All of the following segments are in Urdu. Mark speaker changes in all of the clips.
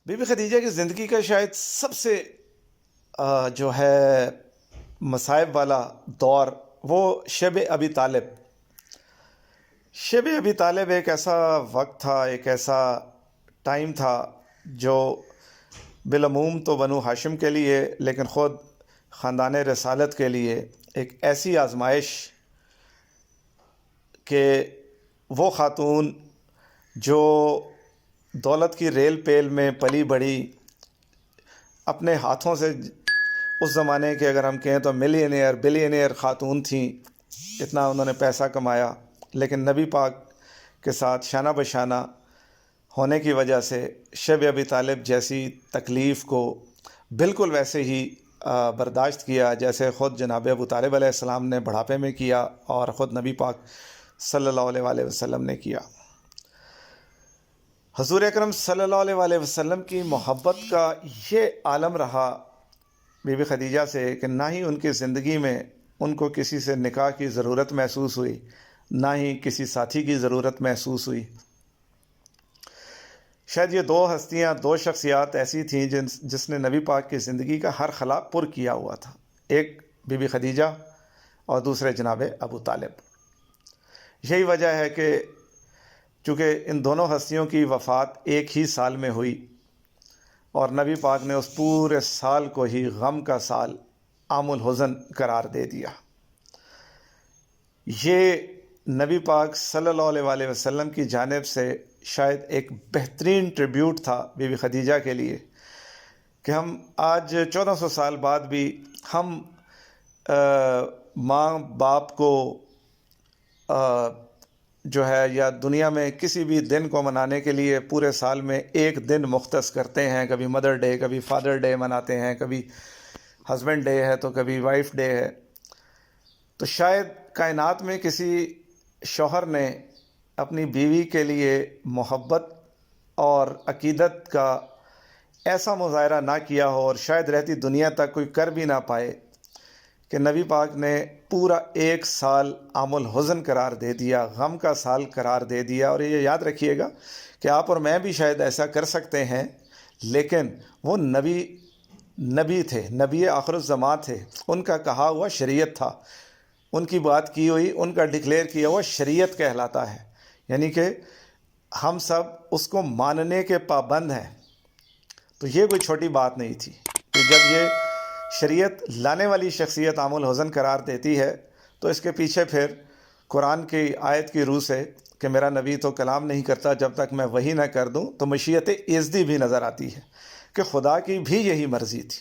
Speaker 1: بی بی خدیجہ کی زندگی کا شاید سب سے جو ہے مصائب والا دور وہ شب ابی طالب. شب ابی طالب ایک ایسا وقت تھا، ایک ایسا ٹائم تھا جو بالعموم تو بنو ہاشم کے لیے، لیکن خود خاندان رسالت کے لیے ایک ایسی آزمائش کہ وہ خاتون جو دولت کی ریل پیل میں پلی بڑھی، اپنے ہاتھوں سے اس زمانے کے اگر ہم کہیں تو ملینئر بلینئر خاتون تھیں، اتنا انہوں نے پیسہ کمایا، لیکن نبی پاک کے ساتھ شانہ بشانہ ہونے کی وجہ سے شب ابی طالب جیسی تکلیف کو بالکل ویسے ہی برداشت کیا جیسے خود جناب ابو طالب علیہ السلام نے بڑھاپے میں کیا اور خود نبی پاک صلی اللہ علیہ وآلہ وسلم نے کیا. حضور اکرم صلی اللہ علیہ وآلہ وسلم کی محبت کا یہ عالم رہا بی بی خدیجہ سے کہ نہ ہی ان کی زندگی میں ان کو کسی سے نکاح کی ضرورت محسوس ہوئی، نہ ہی کسی ساتھی کی ضرورت محسوس ہوئی. شاید یہ دو ہستیاں، دو شخصیات ایسی تھیں جس نے نبی پاک کی زندگی کا ہر خلا پر کیا ہوا تھا. ایک بی بی خدیجہ اور دوسرے جناب ابو طالب. یہی وجہ ہے کہ چونکہ ان دونوں ہستیوں کی وفات ایک ہی سال میں ہوئی اور نبی پاک نے اس پورے سال کو ہی غم کا سال عام الحزن قرار دے دیا. یہ نبی پاک صلی اللہ علیہ وآلہ وسلم کی جانب سے شاید ایک بہترین ٹریبیوٹ تھا بی بی خدیجہ کے لیے کہ ہم آج 1400 سال بعد بھی ہم ماں باپ کو جو ہے یا دنیا میں کسی بھی دن کو منانے کے لیے پورے سال میں ایک دن مختص کرتے ہیں. کبھی مدر ڈے، کبھی فادر ڈے مناتے ہیں، کبھی ہسبینڈ ڈے ہے تو کبھی وائف ڈے ہے. تو شاید کائنات میں کسی شوہر نے اپنی بیوی کے لیے محبت اور عقیدت کا ایسا مظاہرہ نہ کیا ہو، اور شاید رہتی دنیا تک کوئی کر بھی نہ پائے کہ نبی پاک نے پورا ایک سال عام الحزن قرار دے دیا، غم کا سال قرار دے دیا. اور یہ یاد رکھیے گا کہ آپ اور میں بھی شاید ایسا کر سکتے ہیں، لیکن وہ نبی تھے، نبی آخر الزماں تھے. ان کا کہا ہوا شریعت تھا، ان کی بات کی ہوئی، ان کا ڈکلیئر کیا ہوا شریعت کہلاتا ہے. یعنی کہ ہم سب اس کو ماننے کے پابند ہیں. تو یہ کوئی چھوٹی بات نہیں تھی کہ جب یہ شریعت لانے والی شخصیت عام الحزن قرار دیتی ہے تو اس کے پیچھے پھر قرآن کی آیت کی روح سے کہ میرا نبی تو کلام نہیں کرتا جب تک میں وحی نہ کر دوں، تو مشیت ایزدی بھی نظر آتی ہے کہ خدا کی بھی یہی مرضی تھی.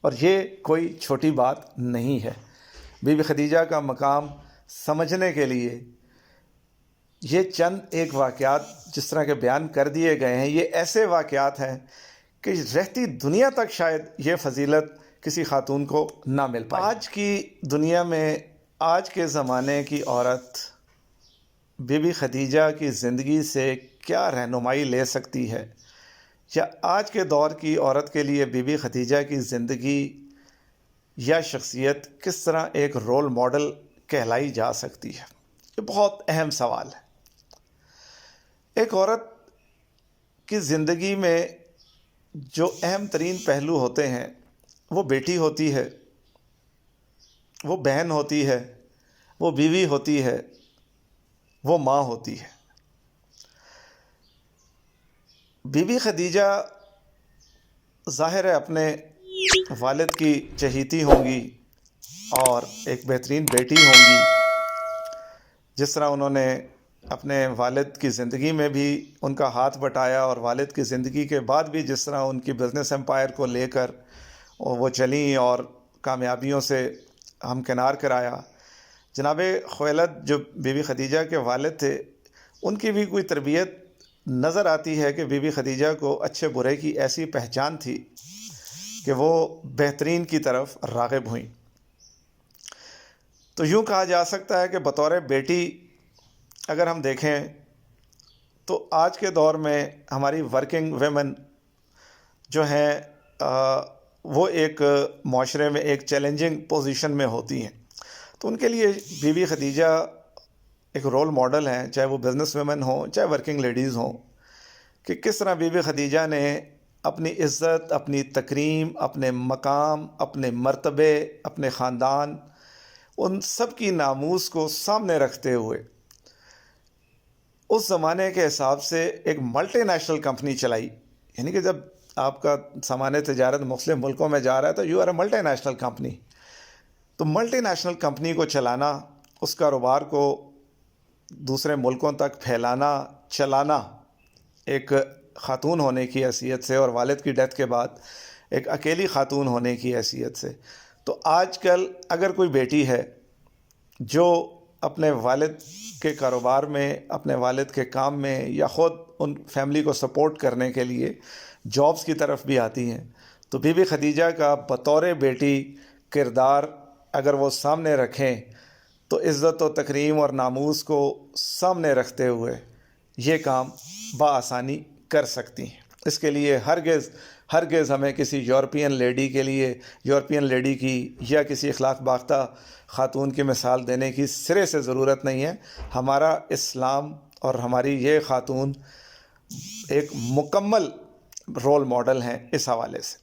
Speaker 1: اور یہ کوئی چھوٹی بات نہیں ہے. بی بی خدیجہ کا مقام سمجھنے کے لیے یہ چند ایک واقعات جس طرح کے بیان کر دیے گئے ہیں، یہ ایسے واقعات ہیں کہ رہتی دنیا تک شاید یہ فضیلت کسی خاتون کو نہ مل پائے. آج کی دنیا میں، آج کے زمانے کی عورت بی بی خدیجہ کی زندگی سے کیا رہنمائی لے سکتی ہے، یا آج کے دور کی عورت کے لیے بی بی خدیجہ کی زندگی یا شخصیت کس طرح ایک رول ماڈل کہلائی جا سکتی ہے؟ یہ بہت اہم سوال ہے. ایک عورت کی زندگی میں جو اہم ترین پہلو ہوتے ہیں وہ بیٹی ہوتی ہے، وہ بہن ہوتی ہے، وہ بیوی ہوتی ہے، وہ ماں ہوتی ہے. بی بی خدیجہ ظاہر ہے اپنے والد کی چہیتی ہوں گی اور ایک بہترین بیٹی ہوں گی. جس طرح انہوں نے اپنے والد کی زندگی میں بھی ان کا ہاتھ بٹایا اور والد کی زندگی کے بعد بھی جس طرح ان کی بزنس امپائر کو لے کر وہ چلیں اور کامیابیوں سے ہمکنار کرایا. جناب خویلد جو بی بی خدیجہ کے والد تھے، ان کی بھی کوئی تربیت نظر آتی ہے کہ بی بی خدیجہ کو اچھے برے کی ایسی پہچان تھی کہ وہ بہترین کی طرف راغب ہوئیں. تو یوں کہا جا سکتا ہے کہ بطور بیٹی اگر ہم دیکھیں تو آج کے دور میں ہماری ورکنگ ویمن جو ہیں وہ ایک معاشرے میں ایک چیلنجنگ پوزیشن میں ہوتی ہیں. تو ان کے لیے بی بی خدیجہ ایک رول ماڈل ہیں، چاہے وہ بزنس ویمن ہوں چاہے ورکنگ لیڈیز ہوں، کہ کس طرح بی بی خدیجہ نے اپنی عزت، اپنی تکریم، اپنے مقام، اپنے مرتبے، اپنے خاندان، ان سب کی ناموس کو سامنے رکھتے ہوئے اس زمانے کے حساب سے ایک ملٹی نیشنل کمپنی چلائی. یعنی کہ جب آپ کا سامان تجارت مختلف ملکوں میں جا رہا ہے تو you are a multinational company. تو ملٹی نیشنل کمپنی کو چلانا، اس کاروبار کو دوسرے ملکوں تک پھیلانا، چلانا، ایک خاتون ہونے کی حیثیت سے اور والد کی ڈیتھ کے بعد ایک اکیلی خاتون ہونے کی حیثیت سے، تو آج کل اگر کوئی بیٹی ہے جو اپنے والد کے کاروبار میں، اپنے والد کے کام میں، یا خود ان فیملی کو سپورٹ کرنے کے لیے جابز کی طرف بھی آتی ہیں، تو بی بی خدیجہ کا بطور بیٹی کردار اگر وہ سامنے رکھیں تو عزت و تکریم اور ناموس کو سامنے رکھتے ہوئے یہ کام بآسانی کر سکتی ہیں. اس کے لیے ہرگز ہمیں کسی یورپین لیڈی کی یا کسی اخلاق باختہ خاتون کی مثال دینے کی سرے سے ضرورت نہیں ہے. ہمارا اسلام اور ہماری یہ خاتون ایک مکمل رول ماڈل ہیں اس حوالے سے.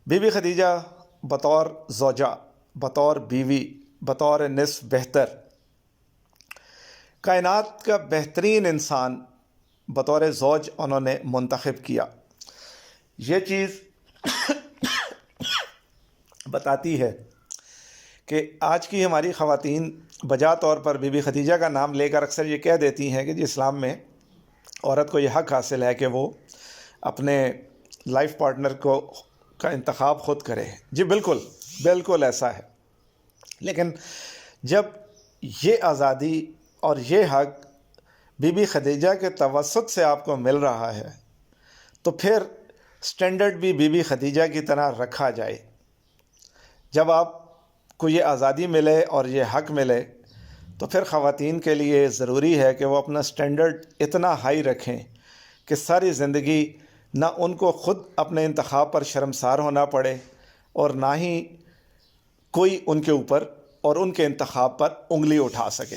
Speaker 1: بی بی خدیجہ بطور زوجہ، بطور بیوی، بطور نصف بہتر، کائنات کا بہترین انسان بطور زوج انہوں نے منتخب کیا. یہ چیز بتاتی ہے کہ آج کی ہماری خواتین بجا طور پر بی بی خدیجہ کا نام لے کر اکثر یہ کہہ دیتی ہیں کہ جی اسلام میں عورت کو یہ حق حاصل ہے کہ وہ اپنے لائف پارٹنر کا انتخاب خود کرے. جی بالکل ایسا ہے. لیکن جب یہ آزادی اور یہ حق بی بی خدیجہ کے توسط سے آپ کو مل رہا ہے تو پھر سٹینڈرڈ بھی بی بی خدیجہ کی طرح رکھا جائے. جب آپ کو یہ آزادی ملے اور یہ حق ملے تو پھر خواتین کے لیے ضروری ہے کہ وہ اپنا سٹینڈرڈ اتنا ہائی رکھیں کہ ساری زندگی نہ ان کو خود اپنے انتخاب پر شرمسار ہونا پڑے اور نہ ہی کوئی ان کے اوپر اور ان کے انتخاب پر انگلی اٹھا سکے.